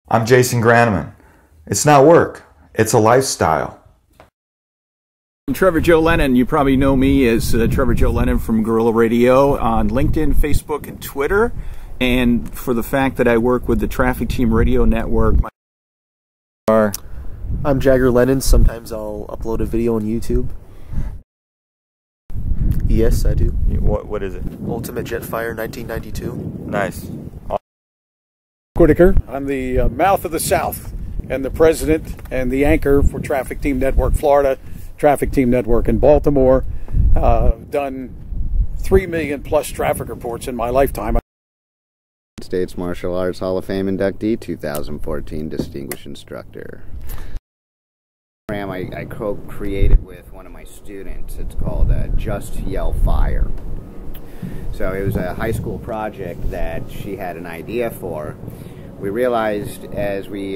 I'm jasongranneman. It's not work, it's a lifestyle. I'm Trevor Joe Lennon. You probably know me as Trevor Joe Lennon from Guerrilla Radio on LinkedIn, Facebook, and Twitter. And for the fact that I work with the Traffic Team Radio Network. I'm Jagger Lennon. Sometimes I'll upload a video on YouTube. Yes, I do. What is it? Ultimate Jetfire 1992. Nice. Whitaker. I'm the mouth of the South and the president and the anchor for Traffic Team Network Florida, Traffic Team Network in Baltimore. Done 3 million plus traffic reports in my lifetime. States Martial Arts Hall of Fame inductee, 2014 Distinguished Instructor. I co-created with one of my students. It's called Just Yell Fire. So it was a high school project that she had an idea for. We realized as we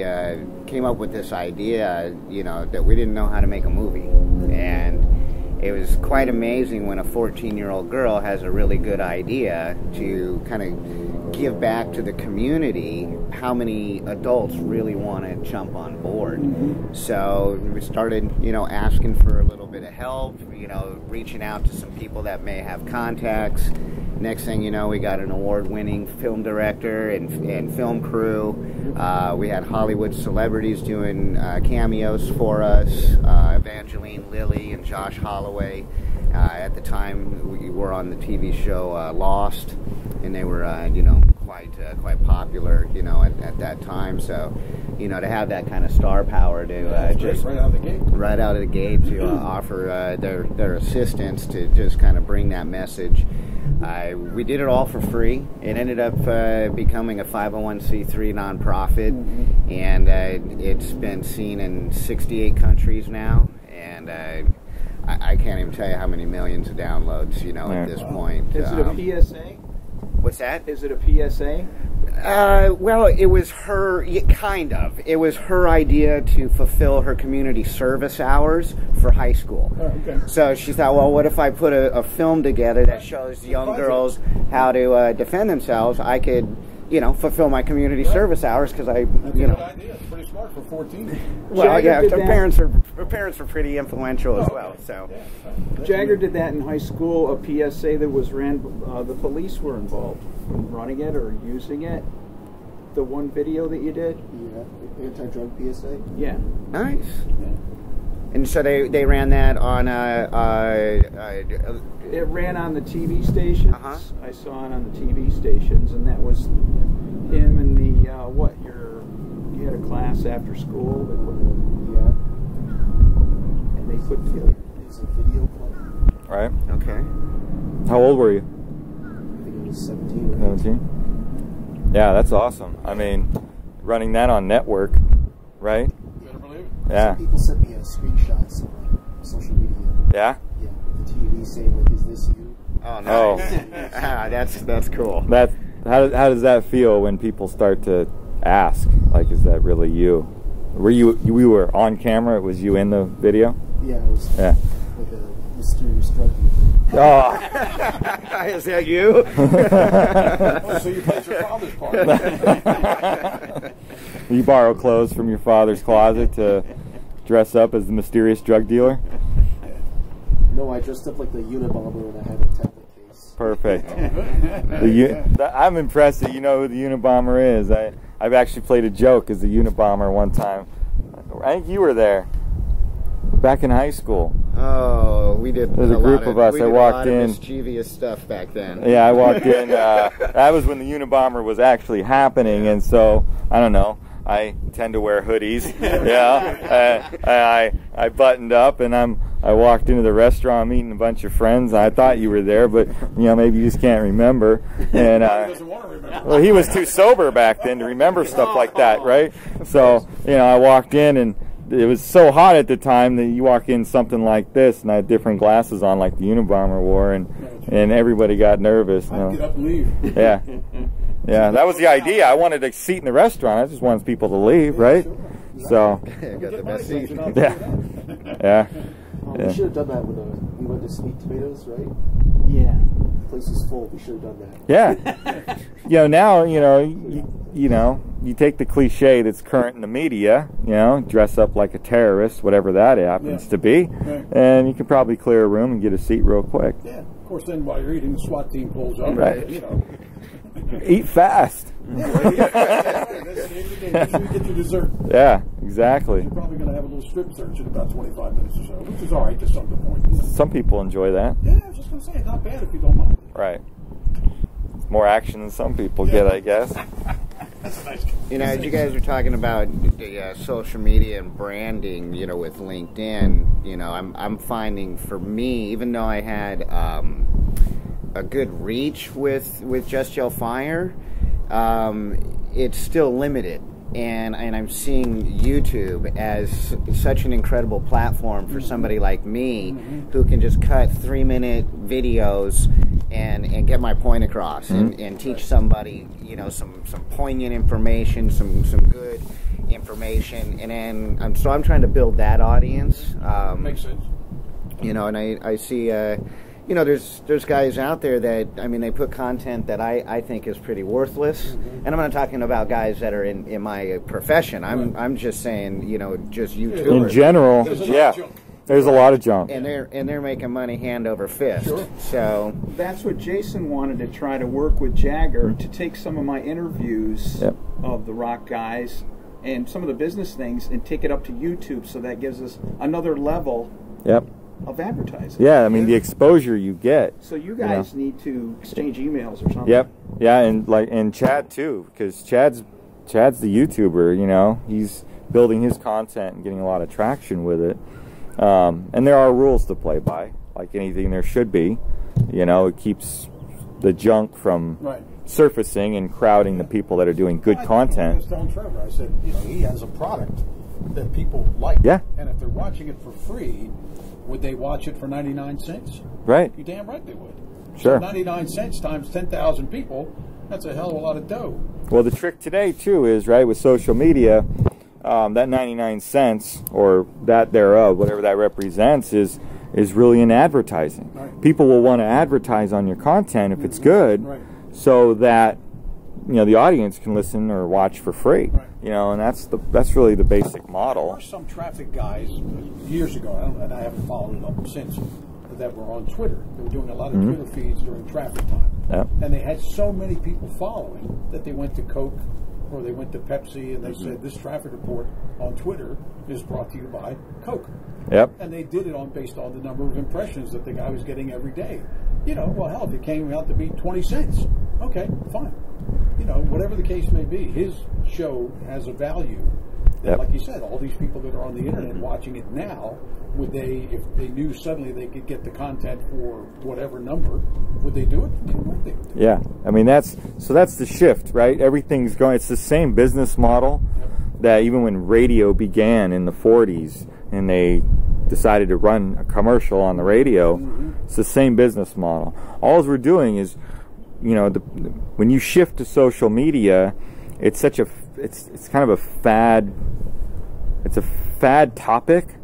came up with this idea, that we didn't know how to make a movie. And it was quite amazing when a 14-year-old girl has a really good idea to kind of give back to the community. How many adults really want to jump on board? So we started, asking for a little bit of help, reaching out to some people that may have contacts. Next thing you know, we got an award-winning film director and film crew. We had Hollywood celebrities doing cameos for us. Evangeline Lilly and Josh Holloway. At the time, we were on the TV show Lost, and they were, quite popular, at that time. So, to have that kind of star power to just right out of the gate to offer their assistance to just kind of bring that message. We did it all for free. It ended up becoming a 501c3 nonprofit, and it's been seen in 68 countries now, and I can't even tell you how many millions of downloads, at this point. Is it a PSA? What's that? Is it a PSA? Well, it was her, kind of. It was her idea to fulfill her community service hours for high school. Okay. So she thought, well, what if I put a film together that shows young girls how to defend themselves? I could, fulfill my community service hours because I, That's a good idea. It's pretty smart for 14. Well, Jagger yeah, did her parents were pretty influential as well. So Jagger did that in high school, a PSA that was ran, the police were involved in running it or using it. The one video that you did? Yeah, anti-drug PSA. Yeah. nice. And so they ran that on It ran on the TV stations. I saw it on the TV stations, and that was him and the you had a class after school. Yeah. And they put together. It's a video club. Right. Okay. How old were you? I think it was 17 or 17? Yeah, that's awesome. I mean, running that on network, right? Better believe it. Yeah. Some people sent me screenshots on social media. Yeah? Yeah, with the TV saying, like, is this you? Oh, nice. That's cool. How does that feel when people start to ask, like, is that really you? We were on camera, it was you in the video? Yeah, it was like a mysterious drug dealer. Oh. Is that you? Oh, so you played your father's part. You borrow clothes from your father's closet to dress up as the mysterious drug dealer? No, I dressed up like the Unabomber and I had a tablet case. Perfect. I'm impressed that you know who the Unabomber is. I've actually played a joke as the Unabomber one time. I think you were there. Back in high school. Oh, we did. There's a group of us. We I did walked a lot in. of mischievous stuff back then. Yeah, I walked in. That was when the Unabomber was actually happening, and so I don't know. I tend to wear hoodies. Yeah, I buttoned up, and I walked into the restaurant meeting a bunch of friends. I thought you were there, but maybe you just can't remember. And He doesn't want to remember. well, he was too sober back then to remember stuff like that, right? So I walked in and. It was so hot at the time that you walk in something like this, and I had different glasses on, like the Unabomber wore, and everybody got nervous. I'd get up and leave. Yeah, yeah, that was the idea. I wanted a seat in the restaurant. I just wanted people to leave, right? So, Got the best seat. yeah. We should have done that when we went to Sweet Tomatoes, right? Yeah. The place was full. We should have done that. Yeah. Now, you take the cliche that's current in the media, you know, dress up like a terrorist, whatever that happens to be, and you can probably clear a room and get a seat real quick. Yeah, of course. Then while you're eating, the SWAT team pulls up. Right. You know. Eat fast. That's the end of the game. Make sure you get your dessert. Yeah, exactly. You're probably going to have a little strip search in about 25 minutes or so, which is all right to some point. You know? Some people enjoy that. Yeah, I was just going to say, not bad if you don't mind. Right. More action than some people get, I guess. That's nice. You know, as you guys are talking about the social media and branding, you know, with LinkedIn, you know, I'm finding for me, even though I had a good reach with Just Yell Fire, it's still limited. And I'm seeing YouTube as such an incredible platform for somebody like me who can just cut 3-minute videos and get my point across and teach somebody, you know, some poignant information, some good information, and then I'm trying to build that audience. Makes sense. You know, and I see you know, there's guys out there that, I mean, they put content that I think is pretty worthless, and I'm not talking about guys that are in my profession. I'm just saying, you know, just YouTubers. In general, there's a lot of junk. And they're making money hand over fist. Sure. So that's what Jason wanted to try to work with Jagger to take some of my interviews of the rock guys and some of the business things and take it up to YouTube, so that gives us another level of advertising. Yeah, I mean the exposure you get. So you guys need to exchange emails or something. Yep. Yeah, and Chad too, because Chad's the YouTuber. You know, he's building his content and getting a lot of traction with it. And there are rules to play by, like anything there should be. You know, it keeps the junk from surfacing and crowding the people that are doing good content. I was telling Trevor, I said, you know, he has a product that people like. Yeah. And if they're watching it for free, would they watch it for 99 cents? Right. You're damn right they would. Sure. So 99 cents times 10,000 people, that's a hell of a lot of dough. Well, the trick today, too, is, right, with social media, that 99 cents, or that thereof, whatever that represents, is really in advertising. Right. People will want to advertise on your content if it's good, so that, you know, the audience can listen or watch for free. Right. You know, and that's really the basic model. There were some traffic guys years ago, and I haven't followed it up since, that were on Twitter. They were doing a lot of Twitter feeds during traffic time. And they had so many people following that they went to Coke or they went to Pepsi and they said, this traffic report on Twitter is brought to you by Coke. And they did it based on the number of impressions that the guy was getting every day. You know, well, hell, if it came out to be 20 cents, okay, fine. You know, whatever the case may be, his show has a value. That, like you said, all these people that are on the internet watching it now, would they, if they knew suddenly they could get the content for whatever number, would they do it? Yeah, I mean that's the shift, right? Everything's going. It's the same business model that even when radio began in the 40s and they decided to run a commercial on the radio, it's the same business model. All we're doing is, you know, when you shift to social media, it's such a it's kind of a fad. It's a fad topic,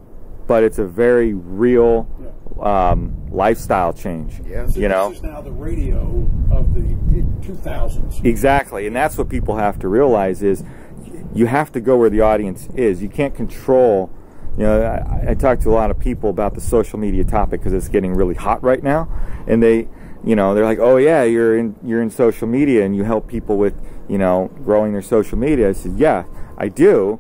but it's a very real lifestyle change. You know, this is now the radio of the 2000s. Exactly, and that's what people have to realize is you have to go where the audience is. You can't control. You know, I talk to a lot of people about the social media topic because it's getting really hot right now, and they, you know, they're like, oh yeah, you're in social media and you help people with, you know, growing their social media. I said, yeah, I do,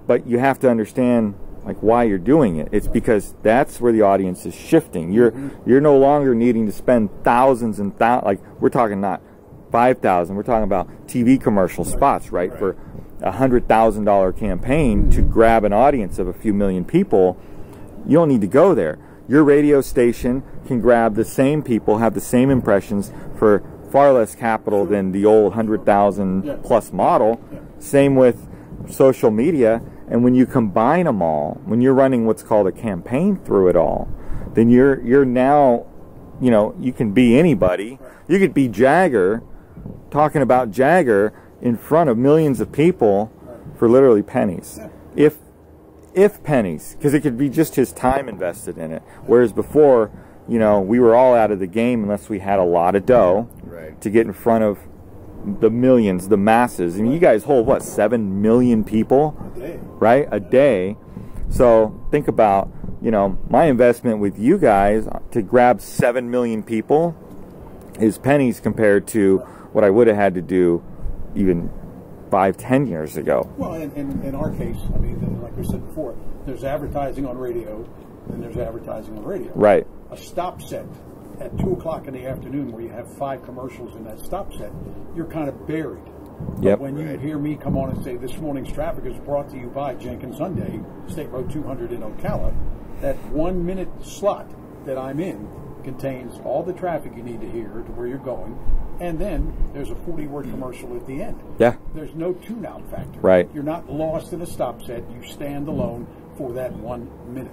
but you have to understand like why you're doing it. It's because that's where the audience is shifting. You're no longer needing to spend thousands and like we're talking not 5,000. We're talking about TV commercial spots, right? For $100,000 campaign to grab an audience of a few million people. You don't need to go there. Your radio station can grab the same people, have the same impressions for far less capital than the old 100,000 plus model. Same with social media. And when you combine them all, when you're running what's called a campaign through it all, then you're now, you know, you can be anybody. You could be Jagger, talking about Jagger in front of millions of people for literally pennies. If pennies, because it could be just his time invested in it. Whereas before, you know, we were all out of the game unless we had a lot of dough to get in front of the millions, the masses. I mean, you guys hold what, 7 million people, right, a day. So think about, you know, my investment with you guys to grab 7 million people is pennies compared to what I would have had to do even 5-10 years ago. Well, in our case, I mean, like we said before, there's advertising on radio, and there's advertising on radio. Right. A stop set at 2 o'clock in the afternoon where you have 5 commercials in that stop set, you're kind of buried. Yep. But when you hear me come on and say, this morning's traffic is brought to you by Jenkins Hyundai, State Road 200 in Ocala, that 1 minute slot that I'm in contains all the traffic you need to hear to where you're going, and then there's a 40-word commercial at the end. Yeah. There's no tune-out factor. Right. You're not lost in a stop set. You stand alone for that 1 minute.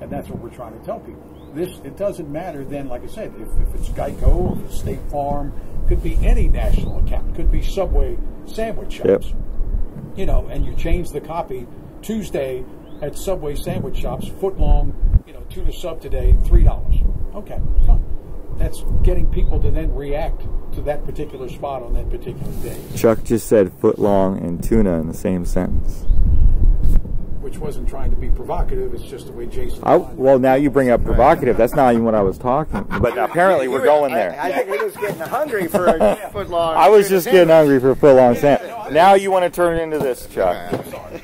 And that's what we're trying to tell people. It doesn't matter then, like I said, if it's Geico, if it's State Farm, could be any national account, could be Subway sandwich shops. Yep. You know, and you change the copy Tuesday at Subway sandwich shops, foot long, you know, tuna sub today, $3. Okay, fine. That's getting people to then react to that particular spot on that particular day. Chuck just said foot long and tuna in the same sentence. Which wasn't trying to be provocative, it's just the way Jason... Well, now you bring up provocative. That's not even what I was talking. But apparently we're going there. I think he was getting hungry for a foot long. I was just getting hungry for a foot long sandwich. Now you want to turn it into this, Chuck. I'm sorry.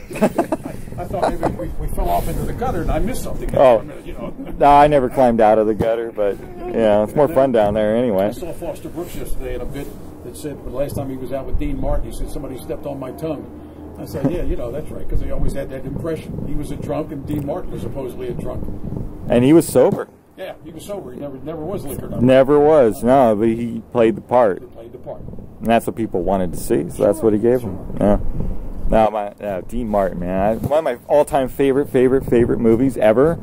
I thought maybe we fell off into the gutter and I missed something. Oh, you know. no, I never climbed out of the gutter, but yeah, it's more fun down there anyway. I saw Foster Brooks yesterday in a bit that said, the last time he was out with Dean Martin, he said, somebody stepped on my tongue. I said, yeah, you know, that's right, because he always had that impression. He was a drunk, and Dean Martin was supposedly a drunk. And he was sober. Yeah, he was sober. He never was liquored up. Never was, no, but he played the part. He played the part. And that's what people wanted to see, so that's what he gave them. Yeah. Now, Dean Martin, man, one of my all-time favorite movies ever,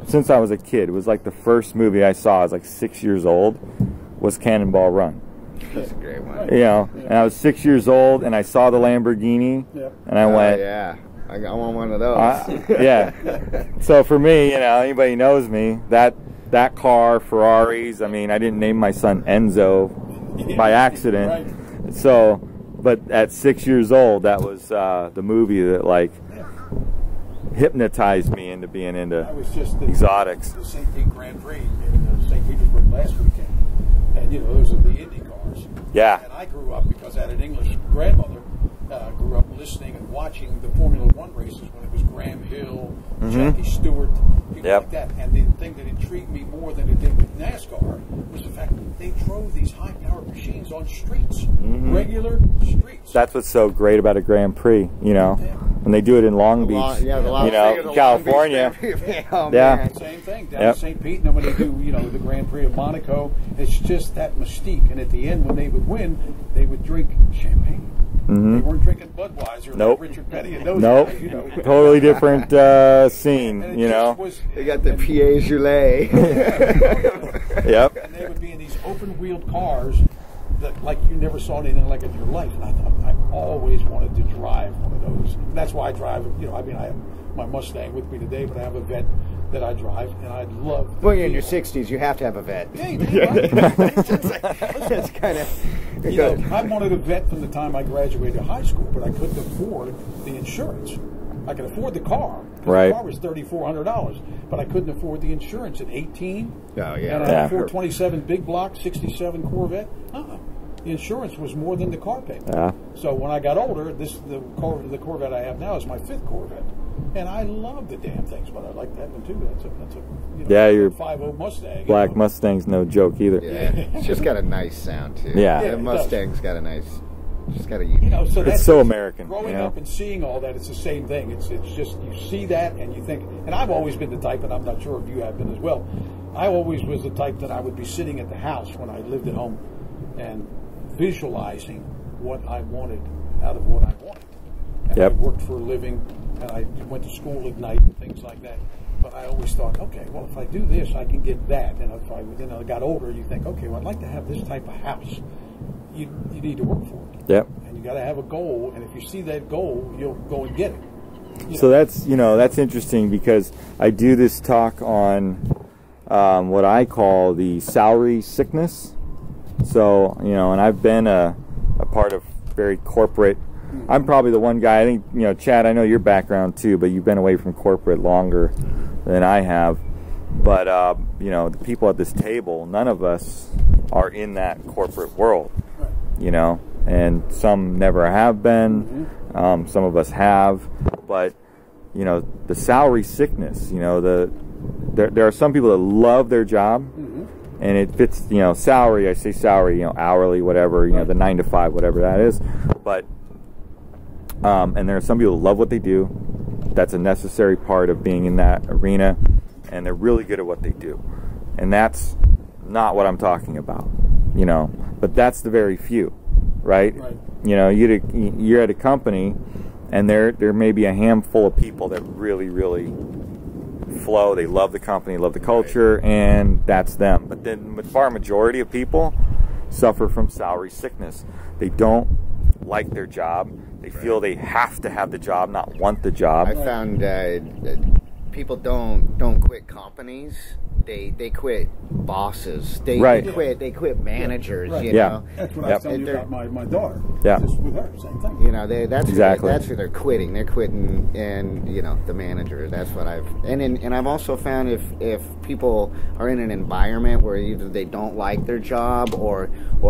since I was a kid, it was like the first movie I saw, I was like 6 years old, was Cannonball Run. That's a great one. You know, and I was 6 years old, and I saw the Lamborghini, and I went, yeah, I want one of those. Yeah. So for me, you know, anybody knows me, that car, Ferraris, I mean, I didn't name my son Enzo by accident. Right. So, but at 6 years old, that was the movie that, like, hypnotized me into being into exotics. The St. Pete Grand Prix in St. Petersburg last weekend. And, you know, those are the Indy cars. Yeah. And I grew up, because I had an English grandmother, grew up listening and watching the Formula One races when it was Graham Hill, Jackie Stewart, people like that. And the thing that intrigued me more than it did with NASCAR was the fact that they drove these high-powered machines on streets, regular streets. That's what's so great about a Grand Prix, you know, when they do it in Long Beach, you know, California. Same thing down in St. Pete, and then when they do, you know, the Grand Prix of Monaco, it's just that mystique. And at the end, when they would win, they would drink champagne. They weren't drinking Budweiser like Richard Petty and those guys, you know. Totally different scene, you know. They got the Pied-Gelais. Yep. And they would be in these open-wheeled cars that, like, you never saw anything like it in your life. And I thought, I always wanted to drive one of those. And that's why I drive, you know, I mean, I have my Mustang with me today, but I have a Vet that I drive, and I love. Well, you're in your 60s, you have to have a Vet. That's kind of. You know, I wanted a Vet from the time I graduated high school, but I couldn't afford the insurance. I could afford the car. Right. The car was $3,400, but I couldn't afford the insurance at 18. Oh, yeah. And I had a 427 big block, 67 Corvette. The insurance was more than the car payment. Yeah. So when I got older, the Corvette I have now is my 5th Corvette. And I love the damn things, but I like that one too. That's a you know, your 5.0 Mustang. Black Mustang's no joke either. Yeah, it's just got a nice sound too. Yeah, the Mustang's got a nice. Just got a. You know, so it's so American. Growing up and seeing all that, it's the same thing. It's just you see that and you think. And I've always been the type, and I'm not sure if you have been as well. I always was the type that I would be sitting at the house when I lived at home and visualizing what I wanted out of what I wanted. And I worked for a living, and I went to school at night and things like that. But I always thought, okay, well, if I do this, I can get that. And if I got older, you think, okay, well, I'd like to have this type of house. You need to work for it. Yep. And you got to have a goal, and if you see that goal, you'll go and get it. So that's interesting, because I do this talk on what I call the salary sickness. So, you know, and I've been a part of very corporate. I'm probably the one guy, I think, you know, Chad, I know your background too, but you've been away from corporate longer than I have. But, you know, the people at this table, none of us are in that corporate world, you know, and some never have been, some of us have, but, you know, the salary sickness, you know, there are some people that love their job, and it fits, you know, salary, I say salary, you know, hourly, whatever, you know, the 9 to 5, whatever that is, but and there are some people who love what they do. That's a necessary part of being in that arena, and they're really good at what they do. And that's not what I'm talking about, you know. But that's the very few, right? You know, you're at a company, and there may be a handful of people that really, really flow. They love the company, love the culture, and that's them. But then the far majority of people suffer from salary sickness. They don't like their job. They feel they have to have the job, not want the job. I found people don't quit companies. They quit bosses. They quit managers. You know, that's what I was telling you about my daughter. Just with her, same thing. You know, that's who they're quitting. They're quitting, and you know, the manager. That's what and I've also found if people are in an environment where either they don't like their job or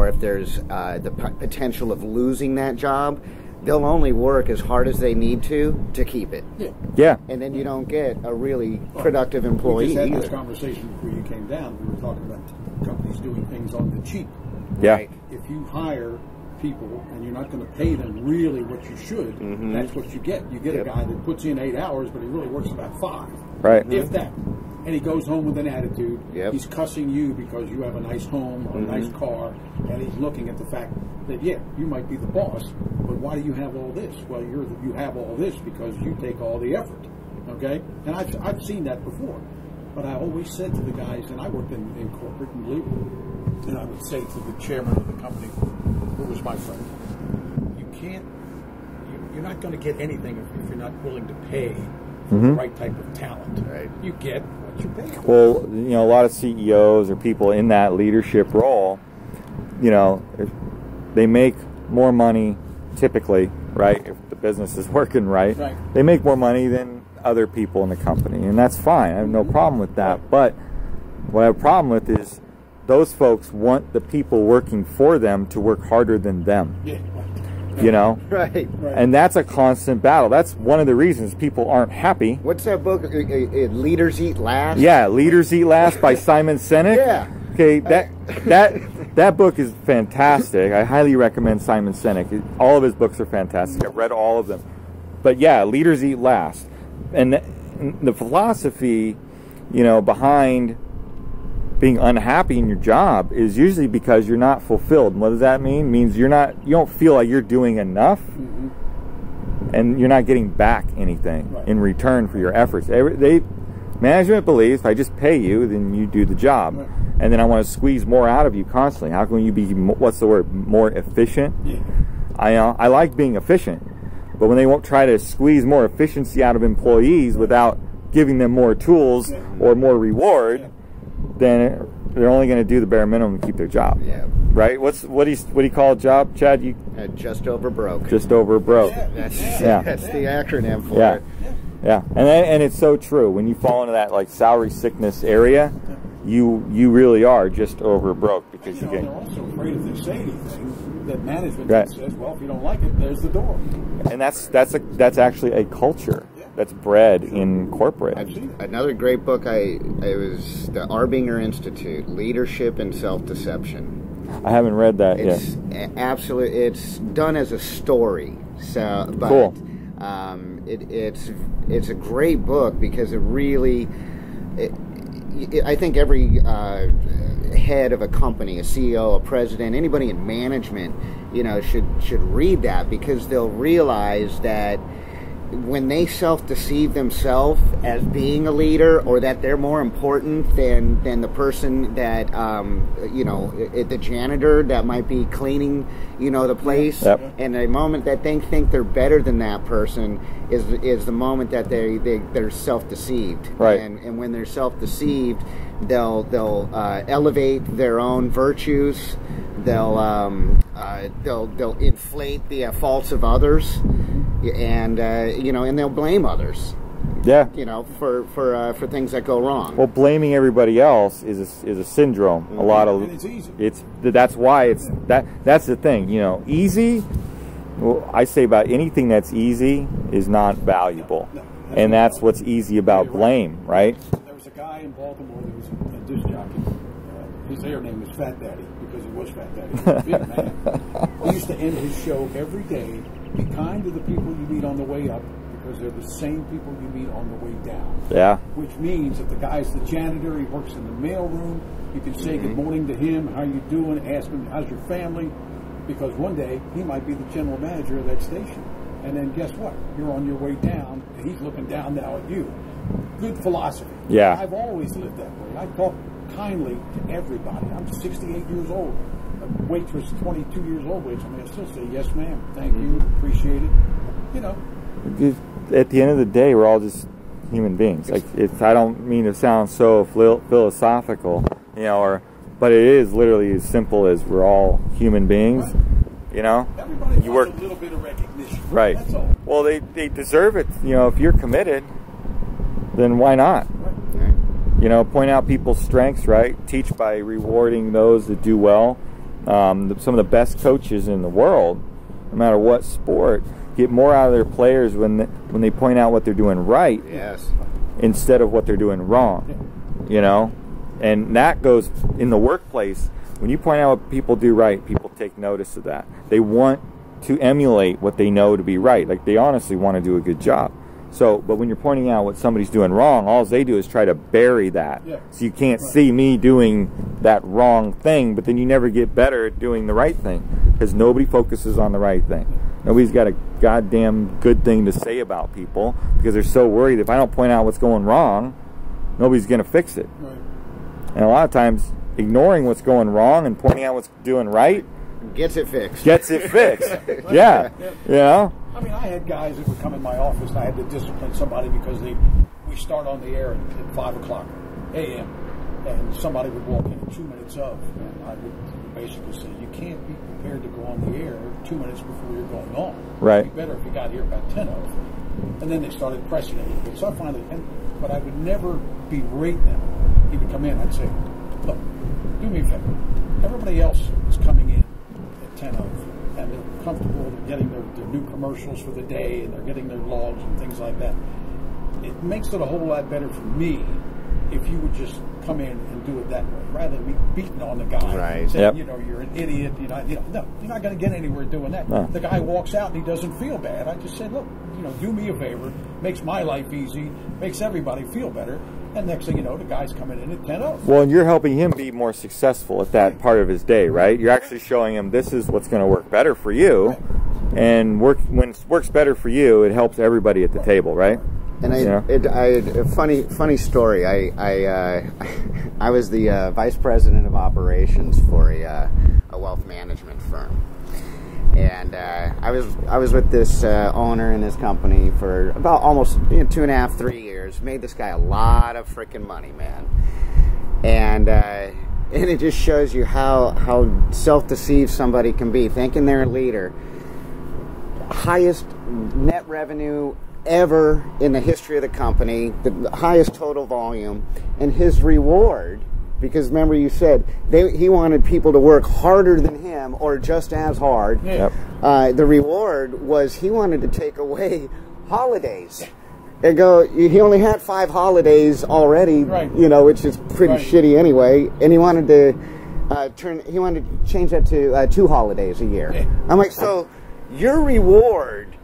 if there's the potential of losing that job, they'll only work as hard as they need to keep it. And then you don't get a really productive employee. We just had this conversation before you came down. We were talking about companies doing things on the cheap. Right. If you hire people and you're not going to pay them really what you should, that's what you get. You get a guy that puts in 8 hours, but he really works about 5. If that. And he goes home with an attitude. He's cussing you because you have a nice home or a nice car, and he's looking at the fact that, yeah, you might be the boss, but why do you have all this? Well, you have all this because you take all the effort, okay? And I've seen that before. But I always said to the guys, and I worked in corporate and legal, and I would say to the chairman of the company, who was my friend, you're not going to get anything if you're not willing to pay for the right type of talent. You get what you pay for. Well, you know, a lot of CEOs or people in that leadership role, you know, they make more money typically, right? If the business is working right, they make more money than other people in the company, and that's fine. I have no problem with that. But what I have a problem with is those folks want the people working for them to work harder than them. You know? And that's a constant battle. That's one of the reasons people aren't happy. What's that book? Leaders Eat Last? Leaders Eat Last by Simon Sinek. Okay, that book is fantastic. I highly recommend Simon Sinek. All of his books are fantastic. I've read all of them. But yeah, leaders eat last. And the philosophy, you know, behind being unhappy in your job is usually because you're not fulfilled. And what does that mean? It means you don't feel like you're doing enough, and you're not getting back anything in return for your efforts. Management believes if I just pay you, then you do the job, and then I want to squeeze more out of you constantly. How can you be, what's the word, more efficient? I like being efficient, but when they won't try to squeeze more efficiency out of employees without giving them more tools or more reward, then they're only going to do the bare minimum to keep their job. Right? What do you call a job, Chad? Just over broke. Just over broke. That's the acronym for it. And it's so true. When you fall into that like salary sickness area, you really are just over broke because you get. They're also afraid if they say anything that management says, well, if you don't like it, there's the door. And that's actually a culture that's bred in corporate. I've seen another great book. It was the Arbinger Institute, Leadership and Self-Deception. I haven't read that yet. It's absolutely. It's done as a story. So, but cool. It's a great book because it really. I think every head of a company, a CEO, a president, anybody in management, you know, should read that because they'll realize that when they self-deceive themselves as being a leader, or that they're more important than the person that you know, the janitor that might be cleaning, you know, the place, and the moment that they think they're better than that person is the moment that they're self-deceived. And when they're self-deceived, they'll elevate their own virtues. They'll They'll inflate the faults of others, and you know, and they'll blame others. Yeah. You know, for things that go wrong. Well, blaming everybody else is a syndrome. Mm-hmm. A lot of And it's easy. That's why it's that's the thing. You know, easy. Well, I say about anything that's easy is not valuable, and that's what's easy about blame, right? There was a guy in Baltimore that was a disc jockey. His air name was Fat Daddy because he was Fat Daddy. He was a big man. He used to end his show every day. Be kind to the people you meet on the way up, because they're the same people you meet on the way down. Yeah. Which means if the guy's the janitor, he works in the mailroom, you can say good morning to him, how you doing, ask him, how's your family? Because one day, he might be the general manager of that station. And then guess what? You're on your way down, and he's looking down now at you. Good philosophy. Yeah. I've always lived that way. I talk kindly to everybody. I'm 68 years old. A waitress, 22 years old waitress, I still say, yes, ma'am, thank you, appreciate it. You know. At the end of the day, we're all just human beings. Like, I don't mean to sound so philosophical, you know, but it is literally as simple as we're all human beings. Right. You know, everybody wants a little bit of recognition. Right. That's all. Well, they deserve it. You know, if you're committed, then why not? Right. You know, point out people's strengths, right? Teach by rewarding those that do well. Some of the best coaches in the world, no matter what sport, get more out of their players when they point out what they're doing right, yes, instead of what they're doing wrong. You know, and that goes in the workplace. When you point out what people do right, people take notice of that. They want to emulate what they know to be right. Like, they honestly want to do a good job. So, but when you're pointing out what somebody's doing wrong, all they do is try to bury that. Yeah. So you can't see me doing that wrong thing, but then you never get better at doing the right thing, because nobody focuses on the right thing. Nobody's got a goddamn good thing to say about people, because they're so worried if I don't point out what's going wrong, nobody's going to fix it. Right. And a lot of times, ignoring what's going wrong and pointing out what's doing right gets it fixed. Yeah. You know? I mean, I had guys that would come in my office and I had to discipline somebody because we start on the air at 5 o'clock a.m. and somebody would walk in at 2 minutes of, and I would basically say, you can't be prepared to go on the air 2 minutes before you're going on. Right. It'd be better if you got here about 10 of. And then they started pressing it a little bit. So I finally, but I would never berate them. He would come in, I'd say, look, do me a favor. Everybody else is coming in at 10 of, and they're comfortable, they're getting their new commercials for the day, and they're getting their logs and things like that. It makes it a whole lot better for me if you would just come in and do it that way, rather than me beating on the guy, right? Saying, you know, you're an idiot. No, you're not going to get anywhere doing that. No. The guy walks out and he doesn't feel bad. I just said, look, you know, do me a favor, makes my life easy, makes everybody feel better. And next thing you know, the guy's coming in at 10-0. Well, and you're helping him be more successful at that part of his day, right? You're actually showing him this is what's going to work better for you, and when it works better for you, it helps everybody at the table, right? And a funny story. I was the vice president of operations for a wealth management firm, and I was with this owner in this company for about almost 2.5, 3 years. Made this guy a lot of freaking money, man, and it just shows you how self-deceived somebody can be, thinking they're a leader. Highest net revenue ever in the history of the company, the highest total volume, and his reward, because remember you said he wanted people to work harder than him or just as hard. Yep. The reward was he wanted to take away holidays and go. He only had 5 holidays already, right, you know, which is pretty shitty anyway, and he wanted to change that to 2 holidays a year. Yeah. I'm like, so your reward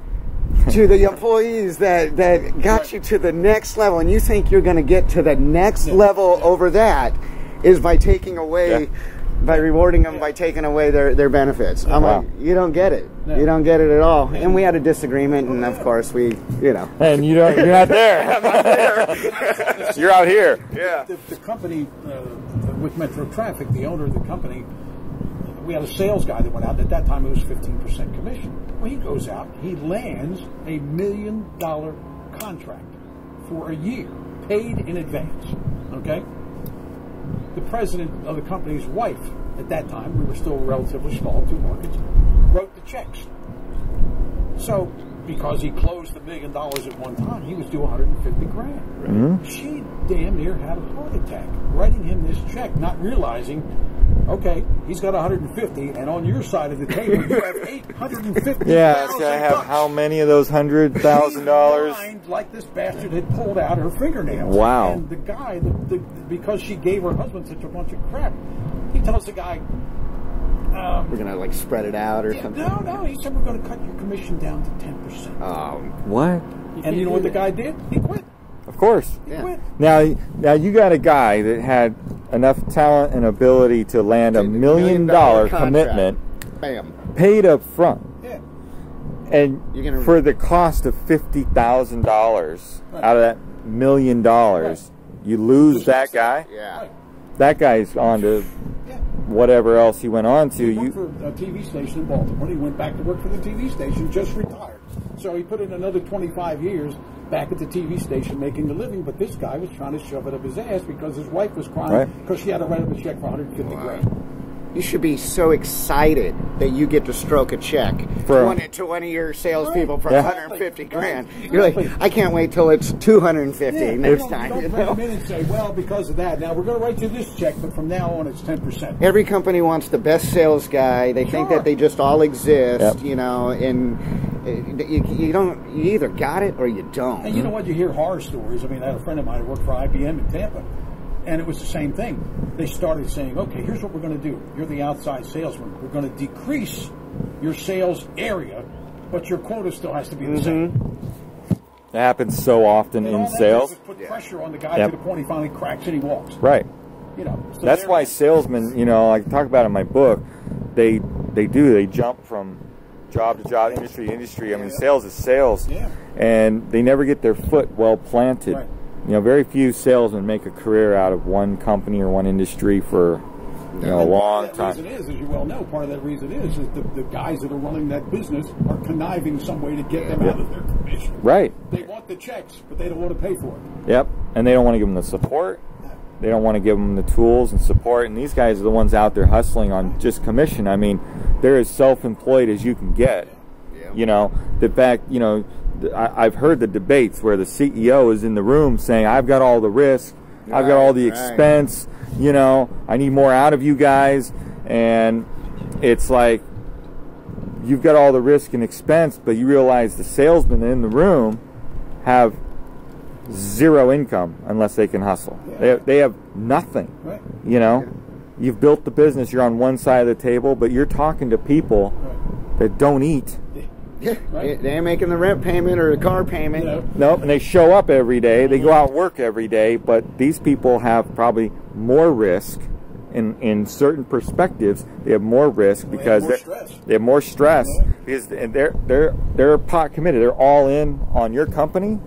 to the employees that got you to the next level, and you think you're going to get to the next level over that, is by taking away, by rewarding them by taking away their benefits. I'm like, you don't get it. You don't get it at all. And we had a disagreement, and of course we, you know. And you're not there. I'm not there. You're out here. Yeah. The company with Metro Traffic, the owner of the company, we had a sales guy that went out, and at that time it was 15% commission. Well, he goes out, he lands $1 million contract for a year, paid in advance, okay? The president of the company's wife at that time, we were still relatively small, 2 markets, wrote the checks. So, because he closed $1 million at one time, he was due 150 grand. Mm-hmm. She damn near had a heart attack writing him this check, not realizing, okay, he's got 150, and on your side of the table you have 850. Yeah, it's gonna have how many of those $100,000? Like this bastard had pulled out her fingernails. Wow. And the guy, because she gave her husband such a bunch of crap, he tells the guy, we're going to like spread it out or something? No, he said we're going to cut your commission down to 10%. What? And you know what the guy did? He quit. Of course. He quit. Now you got a guy that had enough talent and ability to land $1 million commitment, bam, paid up front. Yeah. And for the cost of $50,000 out of that $1 million, you lose that guy. Yeah. That guy's on to whatever else he went on to. He worked for a TV station in Baltimore. He went back to work for the TV station, just retired. So he put in another 25 years back at the TV station making a living, but this guy was trying to shove it up his ass because his wife was crying because she had to write him a check for 150 grand. You should be so excited that you get to stroke a check to one of your salespeople for 150 grand. You're like, I can't wait till it's 250 next time. Don't bring them in and say, well, because of that, now we're going to write you this check, but from now on it's 10%. Every company wants the best sales guy. They think that they just all exist, you know, and you either got it or you don't. And you know what? You hear horror stories. I mean, I had a friend of mine who worked for IBM in Tampa. And it was the same thing. They started saying, okay, here's what we're going to do. You're the outside salesman. We're going to decrease your sales area, but your quota still has to be the same. That happens so often in sales. Just put pressure on the guy to the point he finally cracks and he walks. Right. You know, so that's why salesmen, you know, I talk about it in my book, they jump from job to job, industry to industry. I mean, sales is sales. Yeah. And they never get their foot well planted. Right. You know, very few salesmen make a career out of one company or one industry for, you know, a long time. Part of that reason is, as you well know, part of that reason is the guys that are running that business are conniving some way to get them out of their commission. Right. They want the checks, but they don't want to pay for it. Yep. And they don't want to give them the support. They don't want to give them the tools and support. And these guys are the ones out there hustling on just commission. I mean, they're as self-employed as you can get. Yeah. You know, the fact, you know, I've heard the debates where the CEO is in the room saying, I've got all the risk, I've got all the expense, you know, I need more out of you guys. And it's like, you've got all the risk and expense, but you realize the salesmen in the room have zero income unless they can hustle. They have nothing, you know. You've built the business, you're on one side of the table, but you're talking to people that don't eat. Yeah, they ain't making the rent payment or the car payment. Nope, and they show up every day. They go out and work every day, but these people have probably more risk in certain perspectives. They have more risk because they have more stress because they're pot committed. They're all in on your company,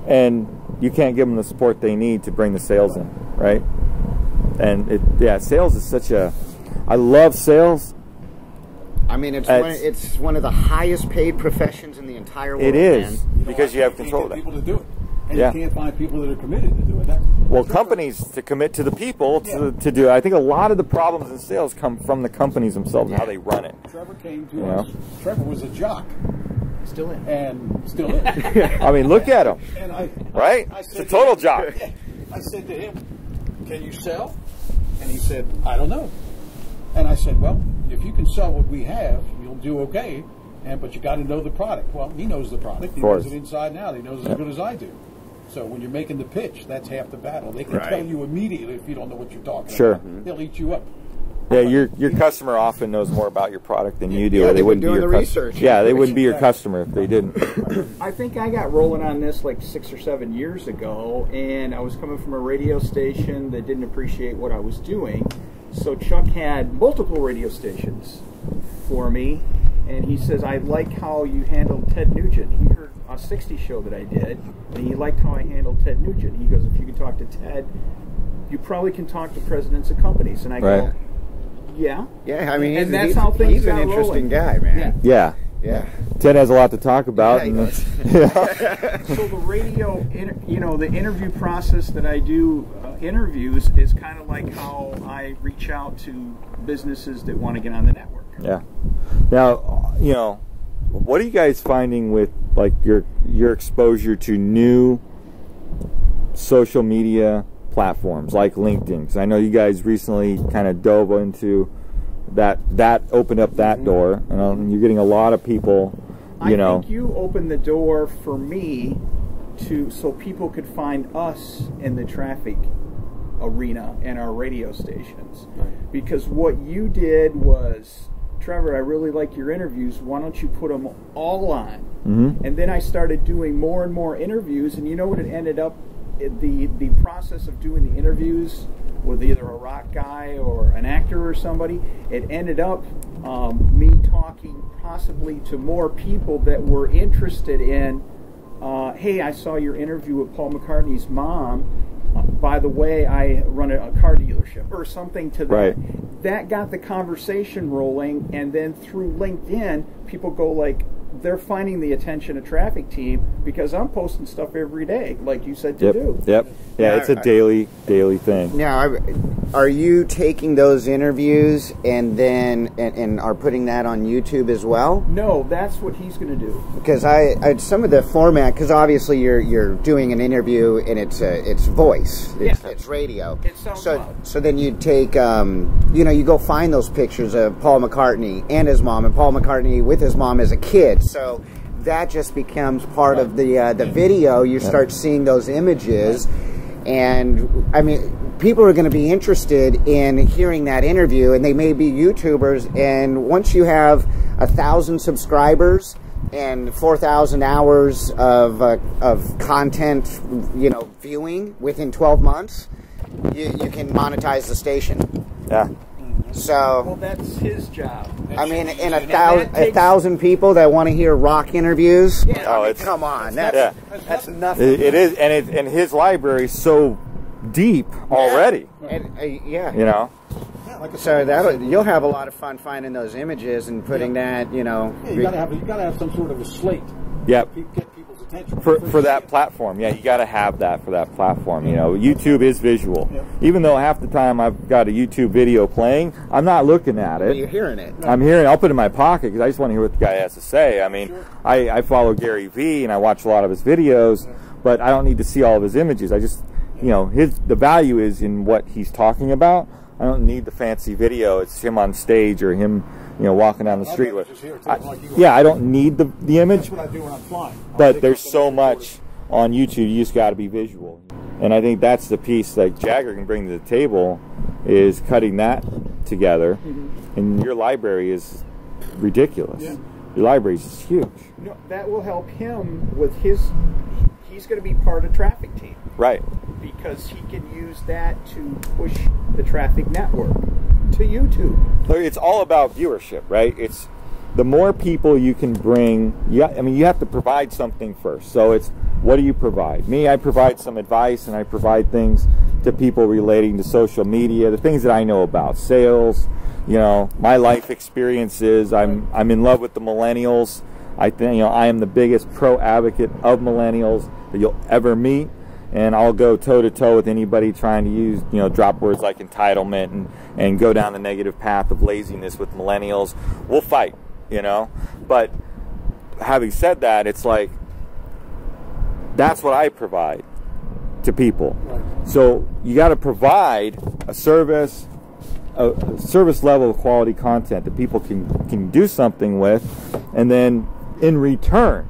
and you can't give them the support they need to bring the sales in, right? And sales is such a. I love sales. I mean, it's one of the highest paid professions in the entire world. It is, man. because you have control of that. People to do it, and you can't find people that are committed to do it. Well, companies to commit to the people to do it. I think a lot of the problems in sales come from the companies themselves and how they run it. Trevor came to us. Trevor was a jock. Still in. And still in. I mean, look at him. And right? It's a total jock. I said to him, can you sell? And he said, I don't know. And I said, well, if you can sell what we have, you'll do okay. But you got to know the product. Well, he knows the product. He knows it inside and out. He knows it as good as I do. So when you're making the pitch, that's half the battle. They can tell you immediately if you don't know what you're talking about. They'll eat you up. Yeah, your customer often knows more about your product than you do. Yeah, they wouldn't be your research. Yeah, they wouldn't be your customer if they didn't. I think I got rolling on this like 6 or 7 years ago, and I was coming from a radio station that didn't appreciate what I was doing. So Chuck had multiple radio stations for me, and he says, I like how you handled Ted Nugent. He heard a 60 show that I did, and he liked how I handled Ted Nugent. He goes, if you can talk to Ted, you probably can talk to presidents of companies. And I go, yeah. Yeah, I mean, and that's how things he's an interesting guy, man. Yeah. Yeah. Ted has a lot to talk about. Yeah, he So the radio, the interview process that I do interviews is kind of like how I reach out to businesses that want to get on the network. Yeah. Now, what are you guys finding with like your exposure to new social media platforms like LinkedIn? Because I know you guys recently kind of dove into that opened up that door, and you're getting a lot of people. I think you opened the door for me so people could find us in the traffic arena and our radio stations. Right. Because what you did was, Trevor, I really like your interviews. Why don't you put them all on? Mm-hmm. And then I started doing more and more interviews, and you know what it ended up? The process of doing the interviews with either a rock guy or an actor or somebody, it ended up me talking possibly to more people that were interested in, hey, I saw your interview with Paul McCartney's mom. By the way, I run a car dealership, or something to that. Right. That got the conversation rolling, and then through LinkedIn, people go like, they're finding the attention of traffic team because I'm posting stuff every day, like you said to do. Yep. Yeah, it's a daily thing. Now, are you taking those interviews and then and are putting that on YouTube as well? No, that's what he's going to do. Because I some of the format, because obviously you're doing an interview and it's voice, it's radio. It sounds loud. So then you take you go find those pictures of Paul McCartney and his mom, and Paul McCartney with his mom as a kid. So that just becomes part of the video. You start seeing those images. And I mean, people are going to be interested in hearing that interview, and they may be YouTubers. And once you have 1,000 subscribers and 4,000 hours of content, viewing within 12 months, you can monetize the station. Yeah. So, well, that's his job. I mean, in a thousand people that want to hear rock interviews. Yeah. Come on, that's nothing. It is, and his library is so deep already. And, so you'll have a lot of fun finding those images and putting that. You gotta have some sort of a slate. Yep. Get people's attention for that platform. Yeah, you got to have that for that platform. YouTube is visual. Yep. Even though half the time I've got a YouTube video playing, I'm not looking at it. But you're hearing it. I'm hearing it. I'll put it in my pocket because I just want to hear what the guy has to say. I mean, sure. I follow Gary Vee and I watch a lot of his videos, but I don't need to see all of his images. I just, the value is in what he's talking about. I don't need the fancy video. It's him on stage or him, walking down the street with. I don't need the image. That's what I do when I'm flying. But there's so much on YouTube. You just got to be visual, and I think that's the piece that Jagger can bring to the table, is cutting that together. Mm-hmm. And your library is ridiculous. Yeah. Your library is huge. That will help him with his. He's going to be part of traffic team. Right. Because he can use that to push the traffic network to YouTube. It's all about viewership, right? It's the more people you can bring. You have to provide something first. So it's, what do you provide? Me, I provide some advice, and I provide things to people relating to social media, the things that I know about, sales, my life experiences. I'm in love with the millennials. I think I am the biggest pro advocate of millennials that you'll ever meet. And I'll go toe-to-toe with anybody trying to use, drop words like entitlement and go down the negative path of laziness with millennials. We'll fight, But having said that, it's like, that's what I provide to people. So you got to provide a service level of quality content that people can do something with, and then in return,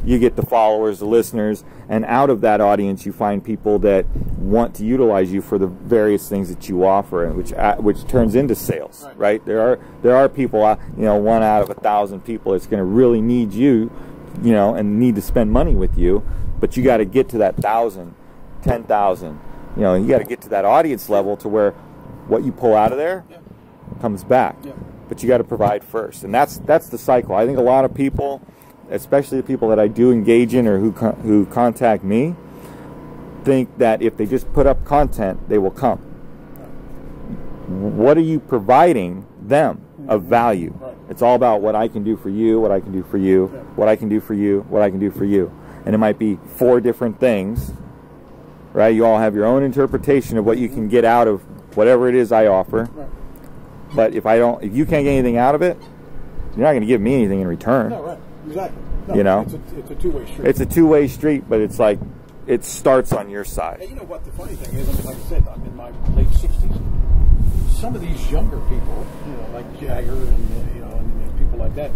you get the followers, the listeners, and out of that audience, you find people that want to utilize you for the various things that you offer, and which turns into sales, right? There are people, 1 out of 1,000 people that's going to really need you, and need to spend money with you, but you got to get to that 1,000, 10,000, you got to get to that audience level to where what you pull out of there comes back. Yeah. But you got to provide first, and that's the cycle. I think a lot of people, especially the people that I do engage in or who contact me, think that if they just put up content, they will come. What are you providing them? of value. It's all about what I can do for you, what I can do for you, what I can do for you, what I can do for you. And it might be 4 different things, right? You all have your own interpretation of what you can get out of whatever it is I offer. But if you can't get anything out of it, you're not going to give me anything in return. No, right. Exactly. No, you know? It's a two-way street. It's a two-way street, but it's like, it starts on your side. And you know what the funny thing is? I mean, like I said, I'm in my late 60s. Some of these younger people, like Jagger and people like that,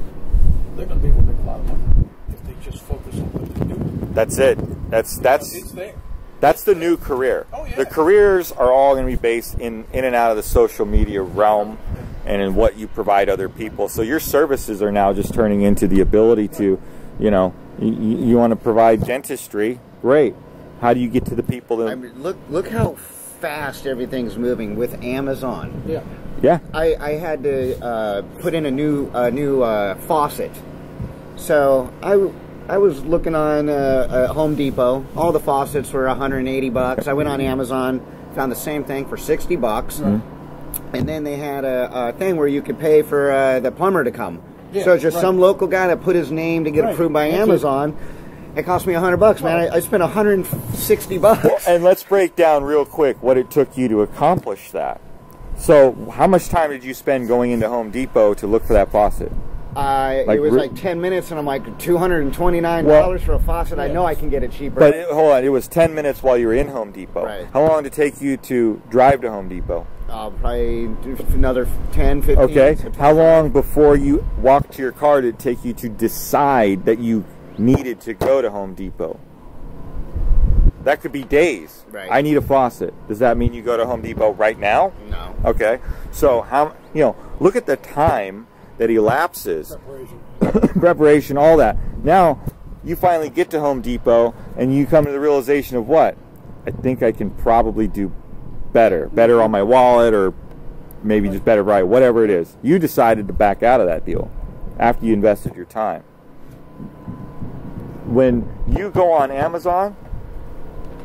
they're going to be able to make a lot of money if they just focus on what they do. That's it. It's there. That's the new career. Oh, yeah. The careers are all going to be based in and out of the social media realm and in what you provide other people. So your services are now just turning into the ability to, you want to provide dentistry. Great. How do you get to the people that... I mean, look how fast everything's moving with Amazon. Yeah. Yeah. I had to put in a new faucet. So I was looking on Home Depot. All the faucets were $180. I went on Amazon, found the same thing for $60. Mm-hmm. And then they had a thing where you could pay for the plumber to come. Yeah, so it's just some local guy that put his name to get approved by Amazon. It cost me $100, man. I spent $160. Well, and let's break down real quick what it took you to accomplish that. So, how much time did you spend going into Home Depot to look for that faucet? It was like 10 minutes, and I'm like, $229 for a faucet. I know I can get it cheaper. But hold on, it was 10 minutes while you were in Home Depot. Right. How long did it take you to drive to Home Depot? Probably another 10, 15 Okay. minutes. How long before you walked to your car did it take you to decide that you needed to go to Home Depot? That could be days. Right. I need a faucet. Does that mean you go to Home Depot right now? No. Okay. So look at the time that elapses. Preparation, all that. Now you finally get to Home Depot and you come to the realization of what? I think I can probably do better on my wallet, or maybe just better, right? Whatever it is. You decided to back out of that deal after you invested your time. When you go on Amazon,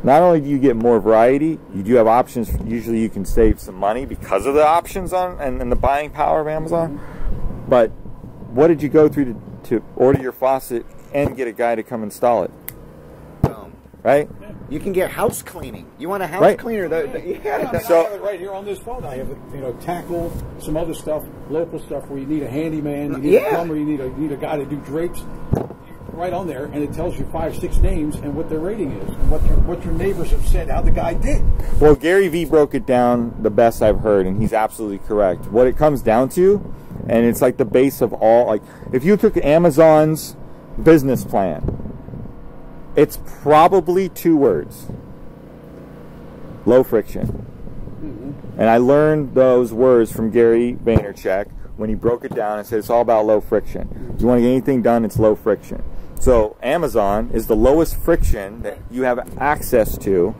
not only do you get more variety, you do have options. Usually you can save some money because of the options on and the buying power of Amazon. But what did you go through to order your faucet and get a guy to come install it? Right? You can get house cleaning. You want a house cleaner? So I have it right here on this phone. I have tackle, some other stuff, local stuff where you need a handyman, you need a plumber, you need a guy to do drapes. Right on there, and it tells you 5, 6 names and what their rating is, and what your neighbors have said, how the guy did. Well, Gary Vee broke it down the best I've heard, and he's absolutely correct. What it comes down to, and it's like the base of all, like if you took Amazon's business plan, it's probably 2 words: low friction. Mm-hmm. And I learned those words from Gary Vaynerchuk when he broke it down and said it's all about low friction. You want to get anything done, it's low friction. So Amazon is the lowest friction that you have access to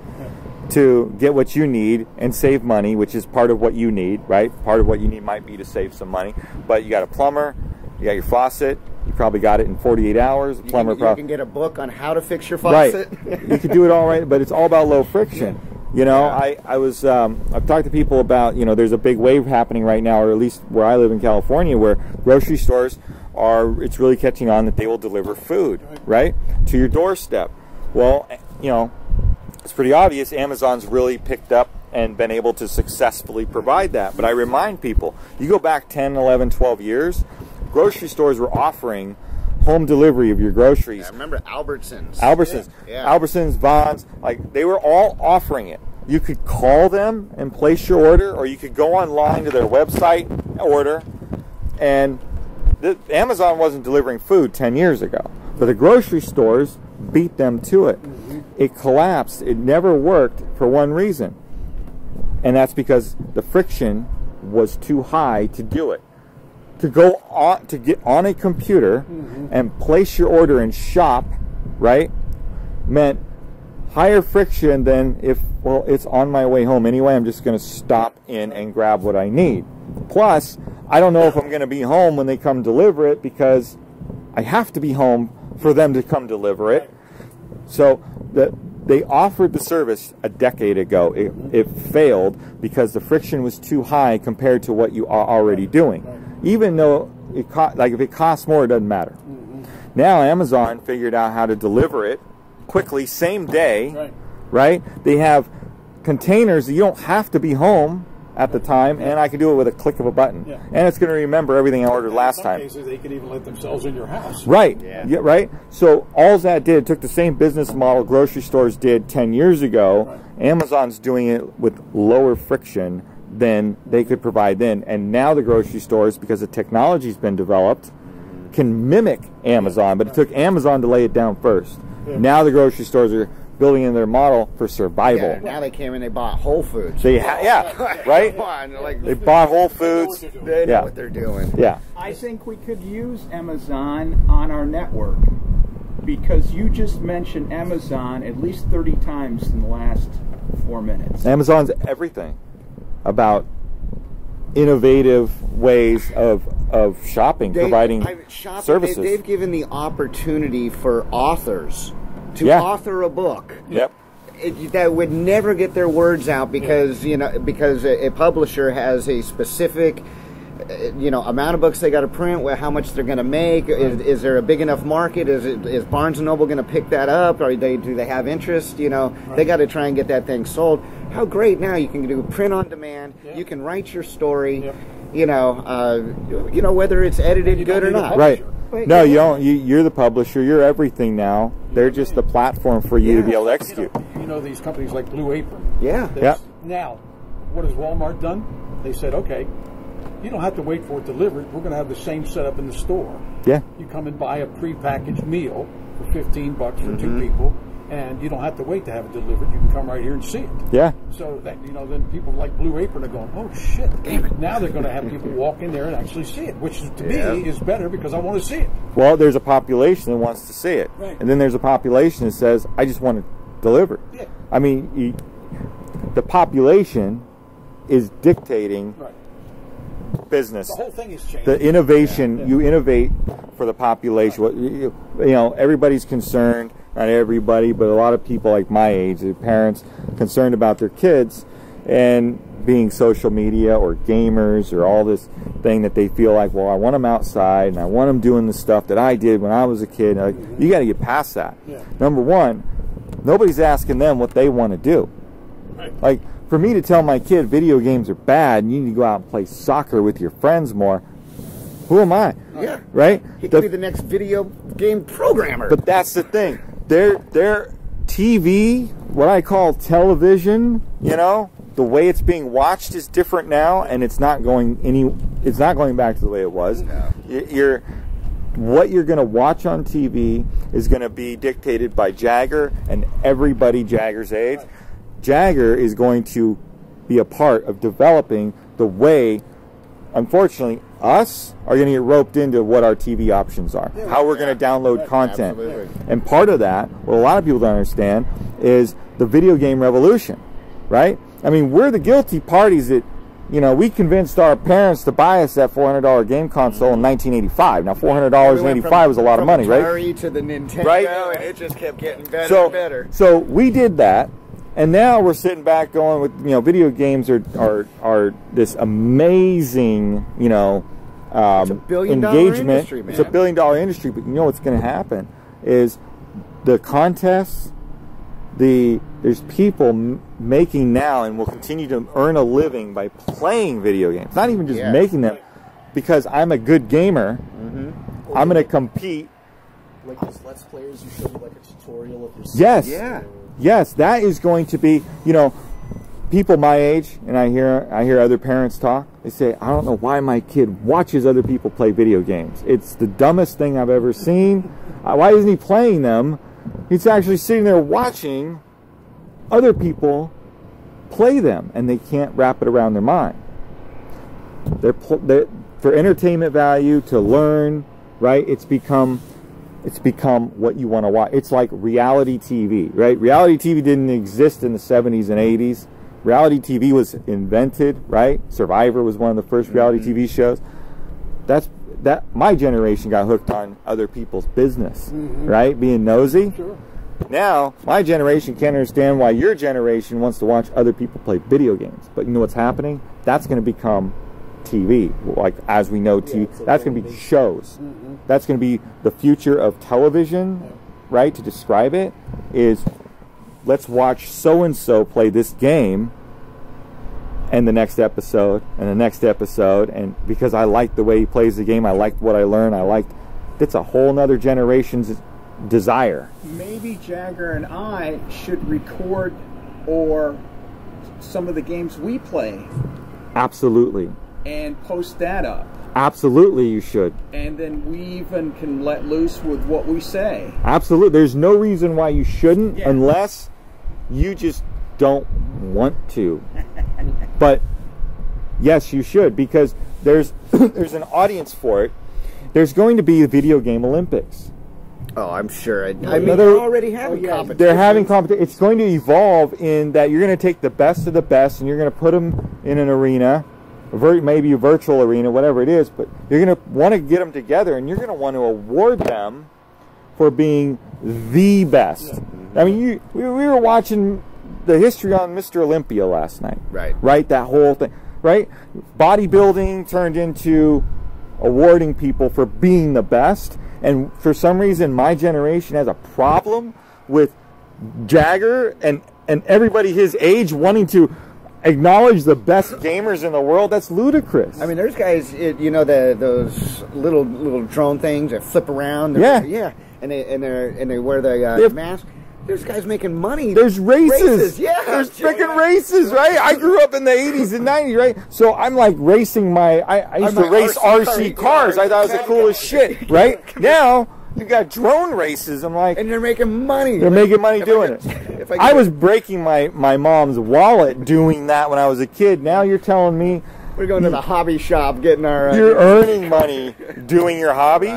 get what you need and save money, which is part of what you need, right? Part of what you need might be to save some money. But you got a plumber, you got your faucet, you probably got it in 48 hours. You can get a book on how to fix your faucet. Right. You can do it all right, but it's all about low friction. I've talked to people about, there's a big wave happening right now, or at least where I live in California, where grocery stores it's really catching on that they will deliver food, right, to your doorstep. Well, it's pretty obvious Amazon's really picked up and been able to successfully provide that. But I remind people, you go back 10, 11, 12 years, grocery stores were offering home delivery of your groceries. I remember Albertsons. Yeah. Albertsons, Vons, they were all offering it. You could call them and place your order, or you could go online to their website, order, and Amazon wasn't delivering food 10 years ago, but the grocery stores beat them to it. Mm-hmm. It collapsed. It never worked for one reason, and that's because the friction was too high to do it. To go on, to get on a computer and place your order and shop, right, meant higher friction than if, it's on my way home anyway, I'm just going to stop in and grab what I need. Plus, I don't know if I'm going to be home when they come deliver it, because I have to be home for them to come deliver it. So they offered the service a decade ago. It failed because the friction was too high compared to what you are already doing. even though like if it costs more, it doesn't matter. Now Amazon figured out how to deliver it quickly, same day, right? They have containers that you don't have to be home at the time, and I can do it with a click of a button. And it's going to remember everything I ordered last time. In some cases, they could even let themselves in your house. Right. Yeah, right. So all that did, took the same business model grocery stores did 10 years ago. Amazon's doing it with lower friction than they could provide then. And now the grocery stores, because the technology's been developed, can mimic Amazon, but it took Amazon to lay it down first. Now the grocery stores are building in their model for survival. Yeah, now they came in, they bought Whole Foods. They right? Come on, like, they bought Whole Foods. They know what they're doing. Yeah. I think we could use Amazon on our network because you just mentioned Amazon at least 30 times in the last 4 minutes. Amazon's everything about innovative ways of shopping, providing services. They've given the opportunity for authors to author a book. That would never get their words out because because a publisher has a specific amount of books they got to print, how much they're going to make. Is there a big enough market? Is Barnes & Noble going to pick that up? Or do they have interest? They got to try and get that thing sold. How great now you can do print on demand. You can write your story. Whether it's edited good or not. Right. No, you don't. You're the publisher. You're everything now. They're just the platform for you to be able to execute. These companies like Blue Apron. Now, what has Walmart done? They said, okay, you don't have to wait for it delivered. We're going to have the same setup in the store. You come and buy a prepackaged meal for $15 for 2 people, and you don't have to wait to have it delivered. You can come right here and see it. So that then people like Blue Apron are going, oh shit, damn it! Now they're going to have people walk in there and actually see it, which to me is better because I want to see it. Well, there's a population that wants to see it, and then there's a population that says, I just want it delivered. I mean, the population is dictating business. The whole thing is changing. The innovation, you innovate for the population. Everybody's concerned. Not everybody, but a lot of people like my age, their parents, concerned about their kids and being social media or gamers or all this thing that they feel like, well, I want them outside and I want them doing the stuff that I did when I was a kid. Like, you got to get past that. Number one, nobody's asking them what they want to do. Like, for me to tell my kid video games are bad and you need to go out and play soccer with your friends more, who am I? Right? He could be the next video game programmer. But that's the thing. Their TV, what I call television, the way it's being watched is different now, and it's not going back to the way it was. What you're going to watch on TV is going to be dictated by Jagger and everybody Jagger's age. Jagger is going to be a part of developing the way, unfortunately, us are going to get roped into what our TV options are, how we're going to download content. And part of that, what a lot of people don't understand, is the video game revolution, right? I mean, we're the guilty parties that, we convinced our parents to buy us that $400 game console in 1985. Now, $400 in 85 was a lot of money, right? From Atari to the Nintendo, and it just kept getting better and better. So we did that. And now we're sitting back going with, video games are this amazing, it's a billion-dollar engagement. Industry, man. It's a billion-dollar industry, but what's going to happen is the contests, there's people making now and will continue to earn a living by playing video games. Not even just making them, because I'm a good gamer. I'm going to compete. Like those Let's Players, you show you like a tutorial of your Yes. Yes, that is going to be, people my age, and I hear other parents talk, they say, I don't know why my kid watches other people play video games. It's the dumbest thing I've ever seen. Why isn't he playing them? He's actually sitting there watching other people play them, and they can't wrap it around their mind. They're for entertainment value, to learn, right? It's become what you want to watch. It's like reality TV, right? Reality TV didn't exist in the 70s and 80s. Reality TV was invented, right? Survivor was one of the first reality TV shows. My generation got hooked on other people's business, right? Being nosy. Now, my generation can't understand why your generation wants to watch other people play video games. But you know what's happening? That's going to become TV, like as we know TV. That's going to be shows. That's going to be the future of television, right? To describe it is, let's watch so-and-so play this game, and the next episode, and the next episode, and because I like the way he plays the game, I liked what I learned, it's a whole nother generation's desire. Maybe Jagger and I should record or some of the games we play. Absolutely. And post that up. Absolutely, you should. And then we even can let loose with what we say. Absolutely. There's no reason why you shouldn't, unless you just don't want to. But yes, you should, because there's an audience for it. There's going to be a video game Olympics. Oh, I'm sure. I mean, they're they're already having competition. They're having competition. It's going to evolve in that you're going to take the best of the best and you're going to put them in an arena, maybe a virtual arena, whatever it is, but you're going to want to get them together and you're going to want to award them for being the best. I mean, we were watching the history on Mr. Olympia last night. Right? That whole thing. Right? Bodybuilding turned into awarding people for being the best. And for some reason, my generation has a problem with Jagger and everybody his age wanting to acknowledge the best gamers in the world. That's ludicrous. I mean, there's guys, you know, those little drone things that flip around. Yeah. And they wear the mask. There's guys making money. There's races. Yeah. There's freaking races, right? I grew up in the 80s and 90s, right? So I'm like racing I used to race RC cars. I thought it was the coolest shit, right? Now, you got drone races. I'm like... And they're making money. They're making money doing it. I was breaking my mom's wallet doing that when I was a kid. Now you're telling me... We're going to the hobby shop getting our... You're earning money doing your hobby,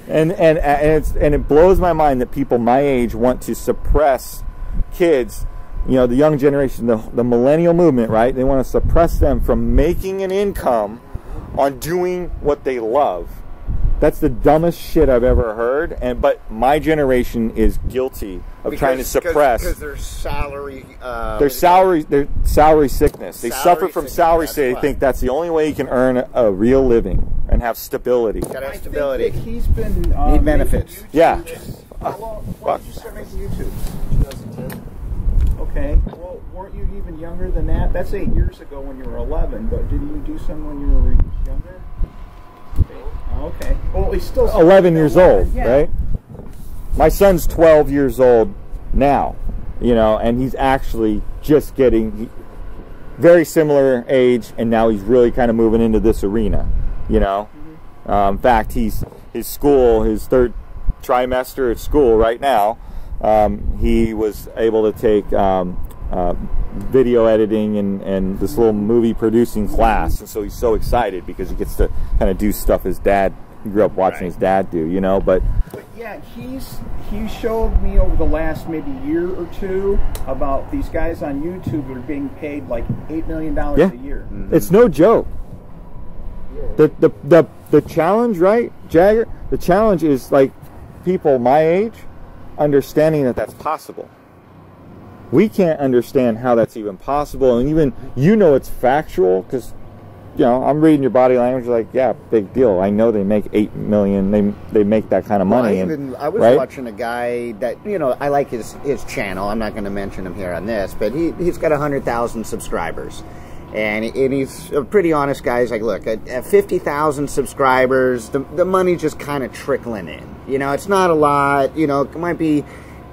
and it blows my mind that people my age want to suppress kids, you know, the young generation, the millennial movement, right? They want to suppress them from making an income on doing what they love. That's the dumbest shit I've ever heard, but my generation is guilty of trying to suppress because their salary, their salary sickness. They suffer from salary sickness. They think that's the only way you can earn a real living and have stability. Gotta have stability. I think that he's been need benefits. Yeah. Why did you start making YouTube? 2010. Okay. Well, weren't you even younger than that? That's 8 years ago when you were 11. But didn't you do some when you were younger? Okay. Well, he's still 11 years old, right? My son's 12 years old now, you know, and he's actually just getting very similar age, and now he's really kind of moving into this arena, you know. In fact, his third trimester at school right now, he was able to take video editing and this little movie producing class, and so he's so excited because he gets to kind of do stuff his dad grew up watching his dad do, you know. But yeah, he showed me over the last maybe year or two about these guys on YouTube that are being paid like $8 million a year. It's no joke. The challenge, right, Jagger? The challenge is like people my age understanding that that's possible. We can't understand how that's even possible, and even you know it's factual because, you know, I'm reading your body language like, yeah, big deal. I know they make $8 million. They make that kind of money. Well, I was watching a guy that, you know, I like his channel. I'm not going to mention him here on this, but he's got 100,000 subscribers, and he's a pretty honest guy. He's like, look, at 50,000 subscribers, the money's just kind of trickling in. You know, it's not a lot. You know, it might be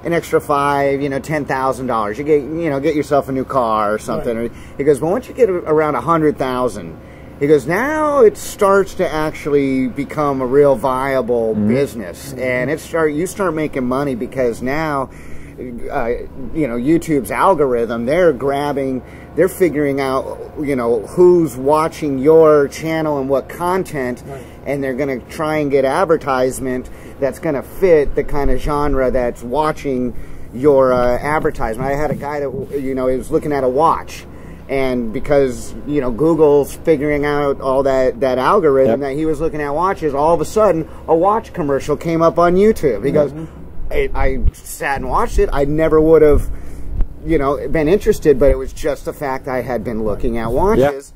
an extra $5,000, you know, $10,000. You get yourself a new car or something. Right. He goes, well, once you get around 100,000, he goes, now it starts to actually become a real viable business, and you start making money because now, you know, YouTube's algorithm, they're figuring out, you know, who's watching your channel and what content, and they're going to try and get advertisement that's going to fit the kind of genre that's watching your advertisement. I had a guy that, you know, he was looking at a watch, and because, you know, Google's figuring out all that algorithm that he was looking at watches, all of a sudden a watch commercial came up on YouTube. He goes, I sat and watched it. I never would have, you know, been interested, but it was just the fact I had been looking at watches.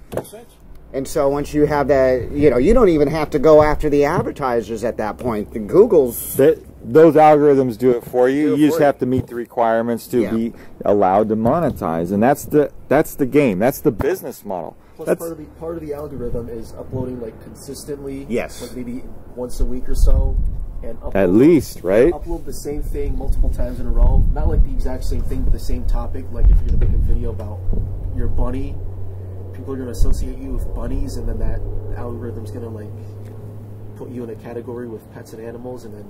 And so once you have that, you know, you don't even have to go after the advertisers at that point. The Google's... Those algorithms do it for you. You just have to meet the requirements to be allowed to monetize, and that's the game. That's the business model. Plus, part of the algorithm is uploading like consistently. Yes. Like maybe once a week or so, and upload, at least, right? Upload the same thing multiple times in a row. Not like the exact same thing, but the same topic. Like if you're gonna make a video about your bunny, people are gonna associate you with bunnies, and then that algorithm's gonna like put you in a category with pets and animals, and then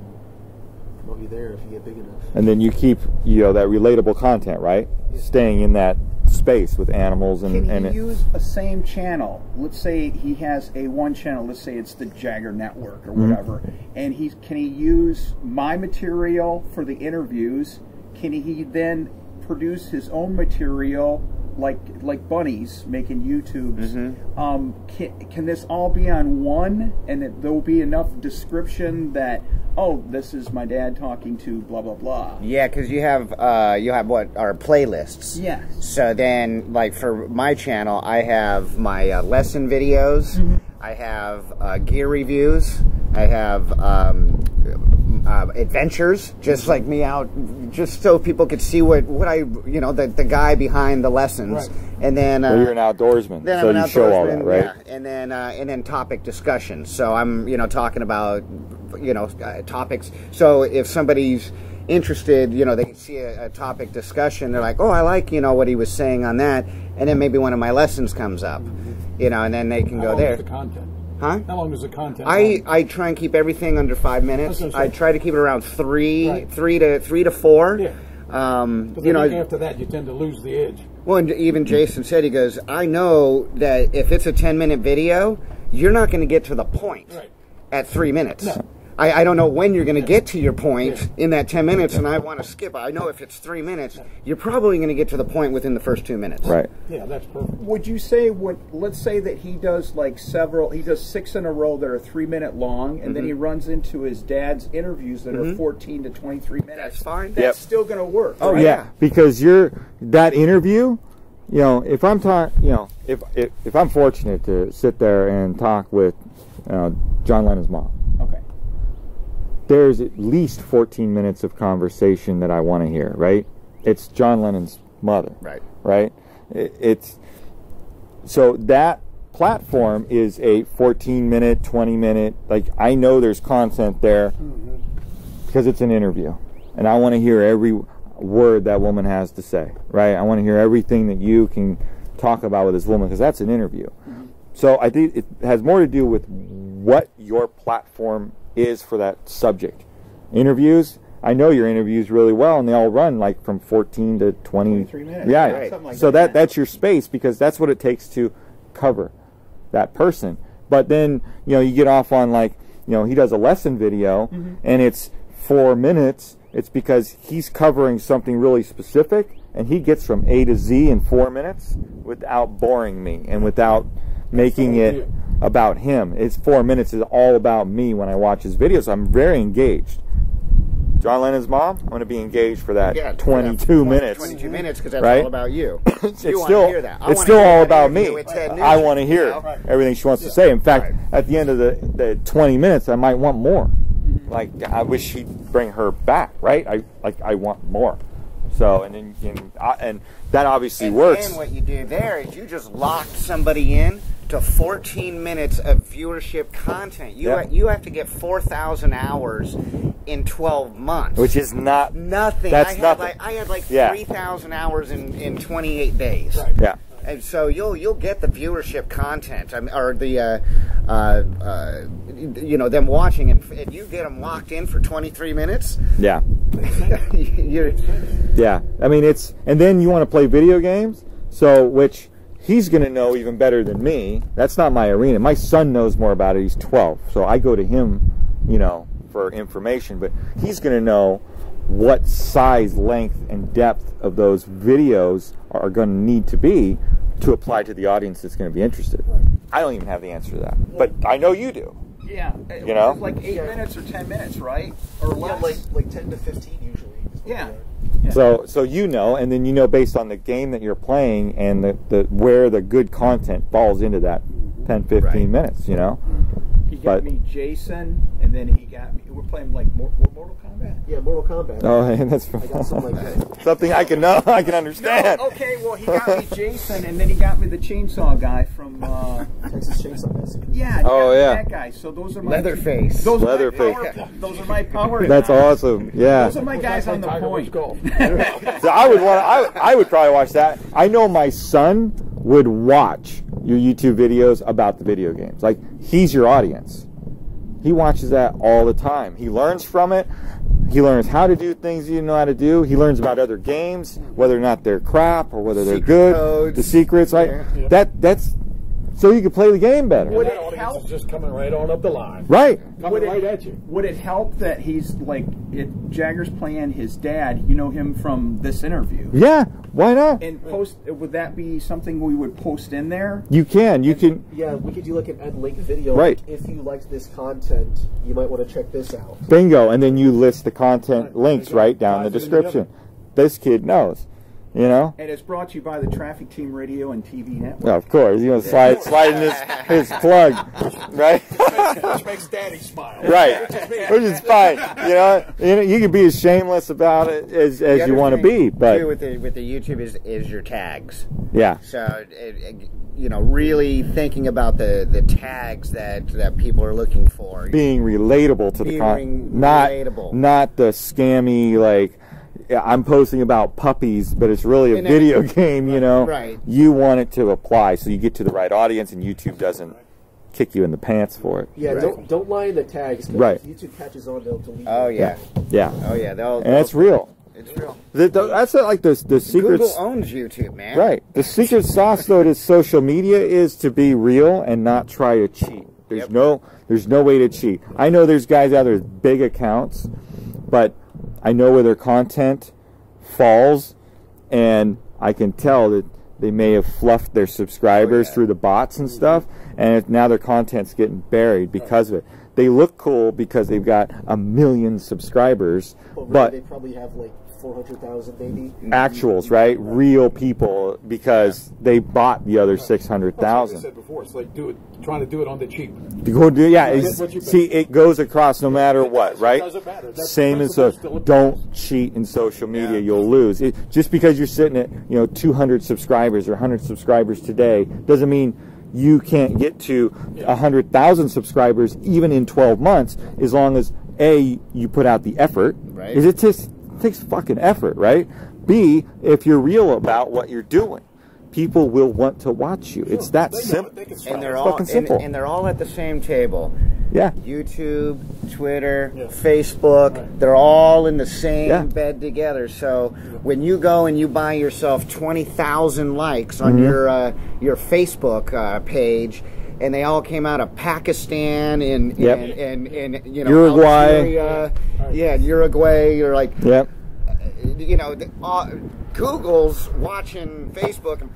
promote you there if you get big enough. And then you keep, you know, that relatable content, right? Yeah. Staying in that space with animals and... Can he use a same channel? Let's say he has one channel, let's say it's the Jagger Network or whatever, and can he use my material for the interviews? Can he then produce his own material like bunnies making YouTubes? Can this all be on one, and there will be enough description that, oh, this is my dad talking to blah blah blah? Yeah, because you have what are playlists. Yeah. So then, like for my channel, I have my lesson videos. I have gear reviews. I have adventures, just like me out, just so people could see what I, you know, the guy behind the lessons. Right. And then well, you're an outdoorsman, then so I'm an you show all that, right? Yeah. And then topic discussion. So I'm, you know, talking about, you know, topics. So if somebody's interested, you know, they can see a topic discussion. They're like, oh, I like, you know, what he was saying on that, and then maybe one of my lessons comes up, you know, and then they can go there. The content? Huh? How long is the content? I try and keep everything under 5 minutes. I try to keep it around three to four. Yeah. You know, after that, you tend to lose the edge. Well, and even Jason said, he goes, I know that if it's a 10-minute video, you're not going to get to the point at 3 minutes. No. I don't know when you're going to get to your point in that 10 minutes, and I want to skip. I know if it's 3 minutes, you're probably going to get to the point within the first 2 minutes. Right. Yeah, that's perfect. Would you say, let's say that he does like he does 6 in a row that are 3 minute long, and then he runs into his dad's interviews that are 14 to 23 minutes. That's fine. That's still going to work. Oh, right? yeah, because that interview, you know, if I'm you know, if I'm fortunate to sit there and talk with John Lennon's mom. Okay. There's at least 14 minutes of conversation that I want to hear, right? It's John Lennon's mother, right? It's so that platform is a 14-minute, 20-minute. Like, I know there's content there because it's an interview, and I want to hear every word that woman has to say, right? I want to hear everything that you can talk about with this woman, because that's an interview. So I think it has more to do with what your platform is for that subject. Interviews, I know your interviews really well, and they all run like from 14 to 23 minutes. Yeah, right. So that's your space, because that's what it takes to cover that person. But then, you know, you get off on, like, you know, he does a lesson video and it's 4 minutes. It's because he's covering something really specific, and he gets from A to Z in 4 minutes without boring me and without making it about him. It's 4 minutes is all about me when I watch his videos. I'm very engaged. John Lennon's mom, I'm going to be engaged for that 22 minutes. 22 minutes, because that's all about you. It's still all about me. I want to hear everything she wants to say. In fact, at the end of the 20 minutes, I might want more. Like, I wish she'd bring her back, right? I want more. So, and that obviously works. And what you do there is you just locked somebody in to 14 minutes of viewership content. You have to get 4,000 hours in 12 months, which is nothing. That's nothing. I had like 3,000 hours in 28 days. Right. Yeah. And so you'll get the viewership content, or the you know, them watching, and if you get them locked in for 23 minutes. Yeah. Yeah. I mean, and then you want to play video games, so which he's going to know even better than me. That's not my arena. My son knows more about it. He's 12, so I go to him, you know, for information. But he's going to know what size, length, and depth of those videos are going to need to be to apply to the audience that's going to be interested. I don't even have the answer to that, but I know you do. Yeah, you know, like 8 minutes or 10 minutes, right? Or less. Yeah, like 10 to 15 usually. Yeah. So you know, and then you know based on the game that you're playing and the where the good content falls into that 10, 15 minutes, you know. He got me Jason, and then he got me. We're playing like Mortal Kombat. Yeah, Mortal Kombat. Oh, and that's I got something like that. something I can know, I can understand. No, okay, well he got me Jason, and then he got me the chainsaw guy from Texas Chainsaw Massacre. Yeah. Oh yeah. That guy. So those are my Leatherface. Those are Leatherface. those are my power. That's awesome. Yeah. Those are my guys on the point. So I would probably watch that. I know my son would watch your YouTube videos about the video games. Like, he's your audience. He watches that all the time. He learns from it. He learns how to do things he didn't know how to do. He learns about other games, whether or not they're crap or whether they're good. Codes. The secrets, right? Yeah. That's so you can play the game better. Would it help? Is just coming right on up the line. Right. Coming right at you. Would it help that he's like Jaggers playing his dad? You know him from this interview. Yeah. Why not? And post, would that be something we would post in there? You can. You can. Yeah, we could do like an end link video. Right. Like, if you liked this content, you might want to check this out. Bingo. And then you list the content links right down the description. This kid knows. You know? And it's brought to you by the Traffic Team Radio and TV Network. Yeah, of course. You know, slide in his plug, right? Which makes Daddy smile. Right. Which is fine. You know, you can be as shameless about it as you want to be, but too, with the YouTube is your tags. Yeah. So you know, really thinking about the tags that people are looking for. Being relatable to the content, not the scammy like. I'm posting about puppies, but it's really a video game, you know. Right. You want it to apply so you get to the right audience and YouTube doesn't kick you in the pants for it. Yeah, don't lie in the tags. Right. If YouTube catches on, they'll delete Oh, it. yeah. Oh, yeah. And it's real. It's real. That's like the secret. Google owns YouTube, man. Right. The secret sauce, though, to social media is to be real and not try to cheat. There's no way to cheat. I know there's guys out there with big accounts, but I know where their content falls, and I can tell that they may have fluffed their subscribers through the bots and stuff, and now their content's getting buried because of it. They look cool because they've got 1 million subscribers, but they probably have like 400,000 maybe. Actuals, right? Real people, because they bought the other 600,000. Like I said before, it's like trying to do it on the cheap. See, it goes across no matter what, right? It doesn't matter. Same as don't cheat in social media. You'll lose. Just because you're sitting at 200 subscribers or 100 subscribers today doesn't mean you can't get to 100,000 subscribers even in 12 months, as long as A, you put out the effort. Right. It takes fucking effort, right? B, if you're real about what you're doing, people will want to watch you. It's that simple. And they're all simple. And they're all at the same table. Yeah. YouTube, Twitter, Facebook, they're all in the same bed together. So when you go and you buy yourself 20,000 likes on your Facebook page, and they all came out of Pakistan and Uruguay, Algeria, Uruguay. You're like, Google's watching Facebook, and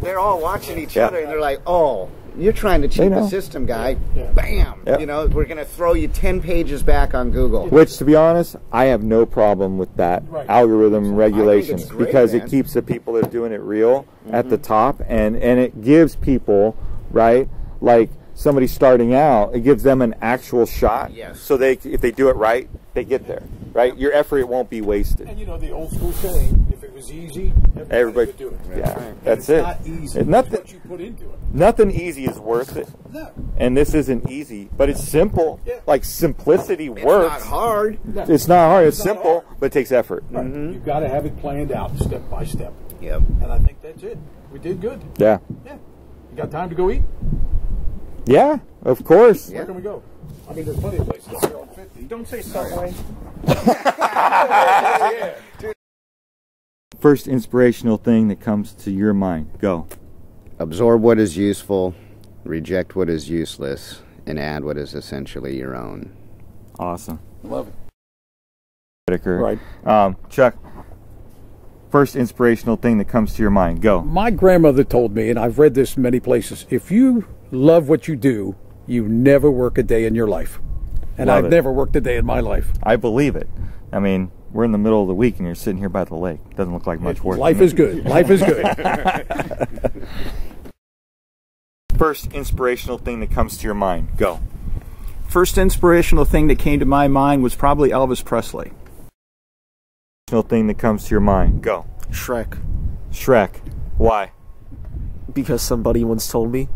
they're all watching each other, and they're like, oh, you're trying to cheat the system, guy. Bam! Yep. We're going to throw you 10 pages back on Google. Which, to be honest, I have no problem with that algorithm regulations, because it keeps the people that are doing it real at the top, and it gives people, right, like somebody starting out, it gives them an actual shot. Yes. So if they do it right, they get there, right? Your effort won't be wasted. And the old school saying, if it was easy, everybody would do it. Yeah, that's it. It's not easy. It's nothing, what you put into it. Nothing easy is worth it. No. And this isn't easy, but it's simple. Yeah. Like, simplicity works. It's not hard. No. It's not hard. It's simple, but it takes effort. Right. You've got to have it planned out step by step. Yep. And I think that's it. We did good. Yeah. Yeah. You got time to go eat? Yeah, of course. Where can we go? I mean, there's plenty of places up here on 50. Don't say Subway. First inspirational thing that comes to your mind. Go. Absorb what is useful, reject what is useless, and add what is essentially your own. Awesome. I love it. Whitaker. Right. Chuck, first inspirational thing that comes to your mind. Go. My grandmother told me, and I've read this in many places, if you love what you do, you never work a day in your life. And I've never worked a day in my life. I believe it. I mean, we're in the middle of the week and you're sitting here by the lake. Doesn't look like much work. Life is good. Life is good. first inspirational thing that comes to your mind? Go. First inspirational thing that came to my mind was probably Elvis Presley. Thing that comes to your mind. Go. Shrek. Shrek. Why? Because somebody once told me.